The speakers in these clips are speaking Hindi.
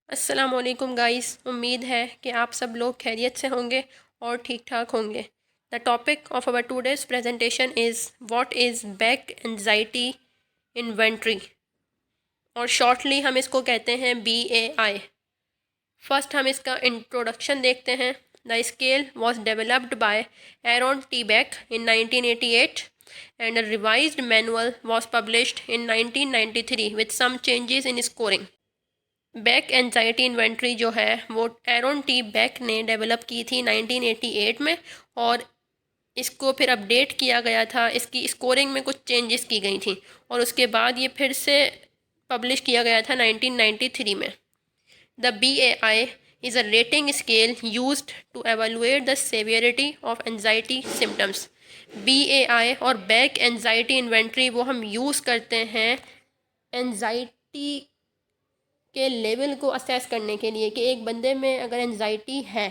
अस्सलामुअलैकुम गाइस, उम्मीद है कि आप सब लोग खैरियत से होंगे और ठीक ठाक होंगे। The topic of our today's presentation is what is back anxiety inventory, और शॉर्टली हम इसको कहते हैं BAI। फर्स्ट हम इसका इंट्रोडक्शन देखते हैं। The scale was developed by Aaron T back in 1988 and a revised manual was published in 1993 with some changes in scoring। Back anxiety inventory जो है वो एरॉन टी बैक ने डेवलप की थी 1988 में, और इसको फिर अपडेट किया गया था। इसकी स्कोरिंग में कुछ चेंजेस की गई थी और उसके बाद ये फिर से पब्लिश किया गया था 1993 में। The BAI is a rating scale used to evaluate the severity of anxiety symptoms. BAI और बैक एंजाइटी इन्वेंट्री वो हम यूज़ करते हैं एंजाइटी के लेवल को असेस करने के लिए कि एक बंदे में अगर एंजाइटी है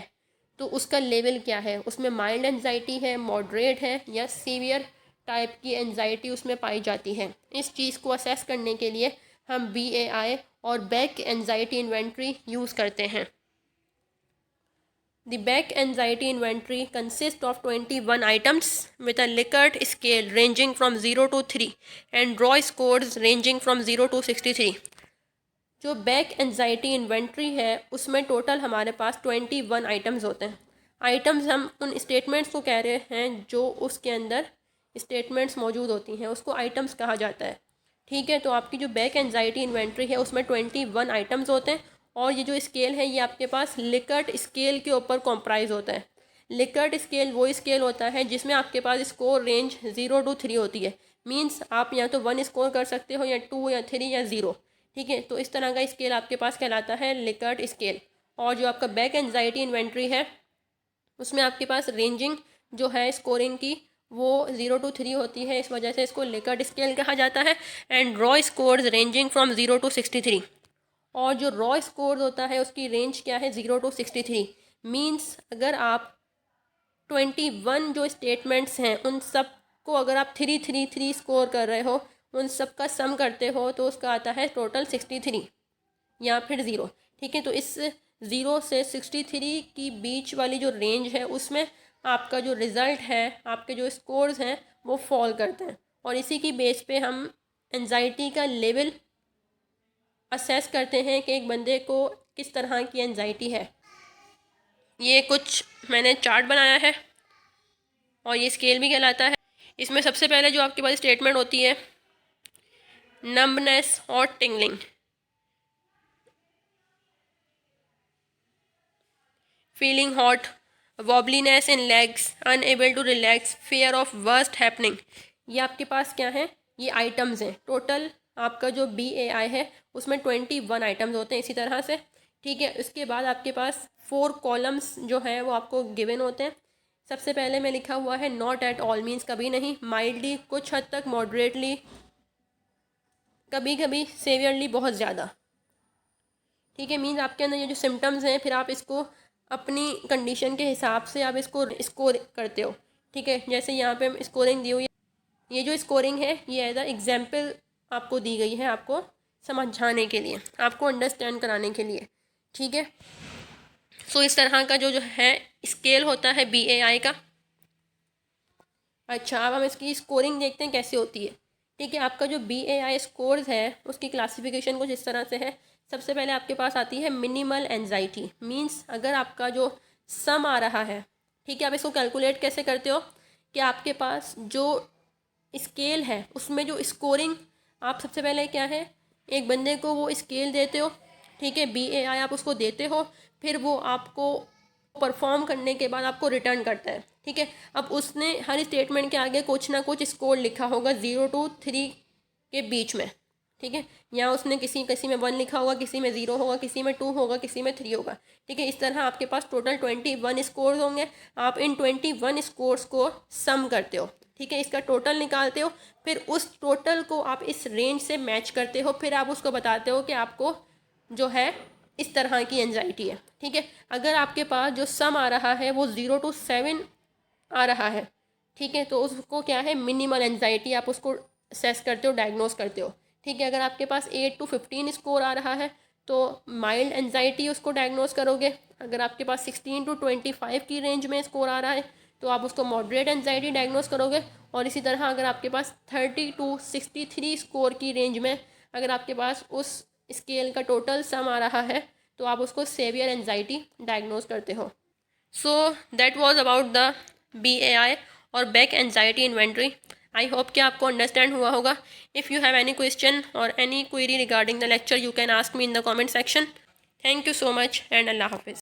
तो उसका लेवल क्या है, उसमें माइल्ड एंजाइटी है, मॉडरेट है या सीवियर टाइप की एंजाइटी उसमें पाई जाती है। इस चीज़ को असेस करने के लिए हम BAI और बैक एंजाइटी इन्वेंट्री यूज़ करते हैं। The back anxiety inventory consists of 21 items with a Likert scale ranging from 0 to 3 and raw scores ranging from 0 to 63। जो बैक एंजाइटी इन्वेंट्री है उसमें टोटल हमारे पास 21 आइटम्स होते हैं। आइटम्स हम उन स्टेटमेंट्स को कह रहे हैं जो उसके अंदर स्टेटमेंट्स मौजूद होती हैं, उसको आइटम्स कहा जाता है। ठीक है, तो आपकी जो बैक एंजाइटी इन्वेंट्री है उसमें 21 आइटम्स होते हैं, और ये जो स्केल है ये आपके पास लिकर्ट स्केल के ऊपर कॉम्प्राइज होता है। लिकर्ट स्केल वो स्केल होता है जिसमें आपके पास स्कोर रेंज 0 to 3 होती है। मीन्स आप या तो 1 स्कोर कर सकते हो या 2 या 3 या 0। ठीक है, तो इस तरह का स्केल आपके पास कहलाता है लिकर्ट स्केल। और जो आपका बैक एंजाइटी इन्वेंट्री है उसमें आपके पास रेंजिंग जो है स्कोरिंग की वो 0 to 3 होती है, इस वजह से इसको लिकर्ट स्केल कहा जाता है। And raw scores ranging from 0 to 63। और जो रॉ स्कोर होता है उसकी रेंज क्या है, 0 to 63। मीन्स अगर आप 21 जो स्टेटमेंट्स हैं उन सब को अगर आप 3 स्कोर कर रहे हो, उन सब का सम करते हो तो उसका आता है टोटल 63 या फिर 0। ठीक है, तो इस 0 से 63 की बीच वाली जो रेंज है उसमें आपका जो रिज़ल्ट है, आपके जो स्कोर्स हैं वो फॉल करते हैं, और इसी की बेस पे हम एंजाइटी का लेवल असेस करते हैं कि एक बंदे को किस तरह की एंजाइटी है। ये कुछ मैंने चार्ट बनाया है और ये स्केल भी कहलाता है। इसमें सबसे पहले जो आपके पास स्टेटमेंट होती है नंबनेस और tingling. Feeling hot, wobbliness in legs, unable to relax, fear of worst happening. ये आपके पास क्या है, ये आइटम्स हैं। टोटल आपका जो BAI है उसमें 21 आइटम्स होते हैं इसी तरह से। ठीक है, उसके बाद आपके पास 4 कॉलम्स जो हैं वो आपको गिवन होते हैं। सबसे पहले में लिखा हुआ है नॉट एट ऑल, मीन्स कभी नहीं, माइल्डली कुछ हद तक, मॉडरेटली कभी कभी, सेवियरली बहुत ज़्यादा। ठीक है, मीन्स आपके अंदर ये जो सिम्टम्स हैं फिर आप इसको अपनी कंडीशन के हिसाब से आप इसको स्कोर करते हो। ठीक है, जैसे यहाँ पे स्कोरिंग दी हुई है, ये जो स्कोरिंग है ये एज अ एग्जाम्पल आपको दी गई है, आपको समझाने के लिए, आपको अंडरस्टैंड कराने के लिए। ठीक है, सो इस तरह का जो जो है स्केल होता है BAI का। अच्छा, अब हम इसकी स्कोरिंग देखते हैं कैसे होती है। ठीक है, आपका जो BAI स्कोर्स है उसकी क्लासिफिकेशन कुछ इस तरह से है। सबसे पहले आपके पास आती है मिनिमल एंजाइटी, मींस अगर आपका जो सम आ रहा है, ठीक है, आप इसको कैलकुलेट कैसे करते हो कि आपके पास जो स्केल है उसमें जो स्कोरिंग, आप सबसे पहले क्या है, एक बंदे को वो स्केल देते हो। ठीक है, BAI आप उसको देते हो, फिर वो आपको परफॉर्म करने के बाद आपको रिटर्न करता है। ठीक है, अब उसने हर स्टेटमेंट के आगे कुछ ना कुछ स्कोर लिखा होगा 0 to 3 के बीच में। ठीक है, यहाँ उसने किसी किसी में 1 लिखा होगा, किसी में 0 होगा, किसी में 2 होगा, किसी में 3 होगा। ठीक है, इस तरह आपके पास टोटल 21 स्कोर्स होंगे। आप इन 21 स्कोर्स को सम करते हो। ठीक है, इसका टोटल निकालते हो, फिर उस टोटल को आप इस रेंज से मैच करते हो, फिर आप उसको बताते हो कि आपको जो है इस तरह की एंजाइटी है। ठीक है, अगर आपके पास जो सम आ रहा है वो 0 to 7 आ रहा है, ठीक है, तो उसको क्या है, मिनिमल एंजाइटी, आप उसको असेस करते हो, डायग्नोस करते हो। ठीक है, अगर आपके पास 8 to 15 स्कोर आ रहा है तो माइल्ड एंजाइटी उसको डायग्नोस करोगे। अगर आपके पास 16 to 25 की रेंज में स्कोर आ रहा है तो आप उसको मॉडरेट एंजाइटी डायग्नोस करोगे। और इसी तरह अगर आपके पास 30 to 63 स्कोर की रेंज में अगर आपके पास उस स्केल का टोटल सम आ रहा है तो आप उसको सेवियर एंजाइटी डायग्नोस करते हो। So that was about the BAI और Beck anxiety inventory. I hope कि आपको अंडरस्टैंड हुआ होगा। If you have any question और any query regarding the lecture you can ask me in the comment section. Thank you so much and अल्लाह हाफिज़।